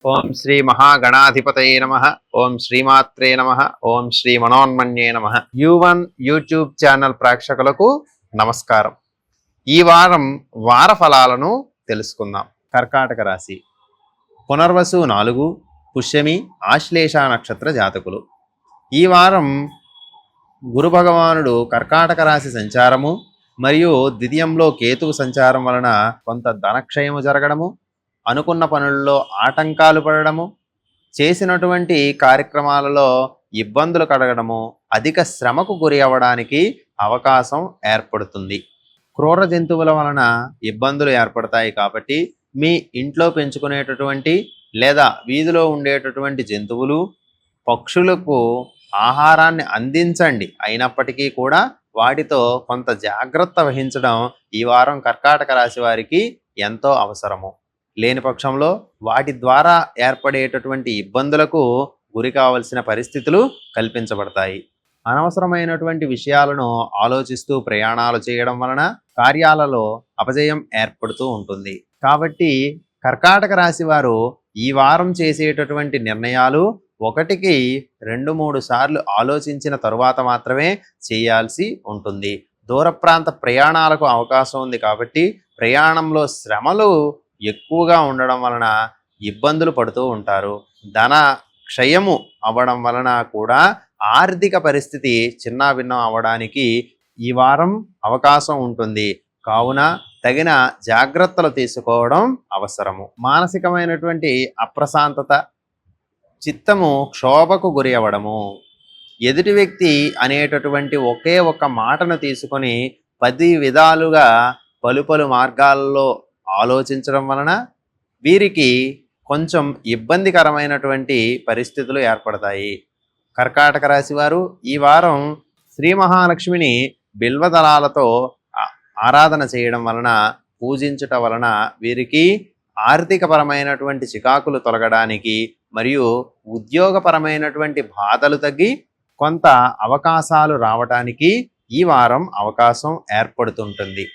ఓం శ్రీ మహాగణాధిపతయే నమః. ఓం శ్రీమాత్రే నమః. ఓం శ్రీ మనోన్మన్యే నమః. యు1 యూట్యూబ్ ఛానల్ ప్రేక్షకులకు నమస్కారం. ఈ వారం వార ఫలాలను తెలుసుకుందాం. కర్కాటక రాశి పునర్వసు 4, పుష్యమి, ఆశ్లేష నక్షత్ర జాతకులు. ఈ వారం గురు భగవానుడు కర్కాటక రాశి సంచారము మరియు ద్వితీయంలో కేతువు సంచారం వలన కొంత ధనక్షయము జరగడము, అనుకున్న పనుల్లో ఆటంకాలు పడడము, చేసినటువంటి కార్యక్రమాలలో ఇబ్బందులు కలగడము, అధిక శ్రమకు గురి అవ్వడానికి అవకాశం ఏర్పడుతుంది. క్రూర జంతువుల వలన ఇబ్బందులు ఏర్పడతాయి కాబట్టి మీ ఇంట్లో పెంచుకునేటటువంటి లేదా వీధిలో ఉండేటటువంటి జంతువులు, పక్షులకు ఆహారాన్ని అందించండి. అయినప్పటికీ కూడా వాటితో కొంత జాగ్రత్త వహించడం ఈ వారం కర్కాటక రాశి వారికి ఎంతో అవసరము. లేని పక్షంలో వాటి ద్వారా ఏర్పడేటటువంటి ఇబ్బందులకు గురి కావలసిన పరిస్థితులు కల్పించబడతాయి. అనవసరమైనటువంటి విషయాలను ఆలోచిస్తూ ప్రయాణాలు చేయడం వలన కార్యాలలో అపజయం ఏర్పడుతూ ఉంటుంది. కాబట్టి కర్కాటక రాశి వారు ఈ వారం చేసేటటువంటి నిర్ణయాలు 1కి 2-3 సార్లు ఆలోచించిన తరువాత మాత్రమే చేయాల్సి ఉంటుంది. దూర ప్రాంత ప్రయాణాలకు అవకాశం ఉంది కాబట్టి ప్రయాణంలో శ్రమలు ఎక్కువగా ఉండడం వలన ఇబ్బందులు పడుతూ ఉంటారు. ధన క్షయము అవ్వడం వలన కూడా ఆర్థిక పరిస్థితి చిన్నాభిన్నం అవ్వడానికి ఈ వారం అవకాశం ఉంటుంది. కావున తగిన జాగ్రత్తలు తీసుకోవడం అవసరము. మానసికమైనటువంటి అప్రశాంతత, చిత్తము క్షోభకు గురి అవ్వడము, ఎదుటి వ్యక్తి అనేటటువంటి ఒకే ఒక మాటను తీసుకొని 10 విధాలుగా పలు మార్గాల్లో ఆలోచించడం వలన వీరికి కొంచెం ఇబ్బందికరమైనటువంటి పరిస్థితులు ఏర్పడతాయి. కర్కాటక రాశి వారు ఈ వారం శ్రీ మహాలక్ష్మిని బిల్వదళాలతో ఆరాధన చేయడం వలన, పూజించుట వలన వీరికి ఆర్థికపరమైనటువంటి చికాకులు తొలగడానికి మరియు ఉద్యోగపరమైనటువంటి బాధలు తగ్గి కొంత అవకాశాలు రావడానికి ఈ వారం అవకాశం ఏర్పడుతుంటుంది.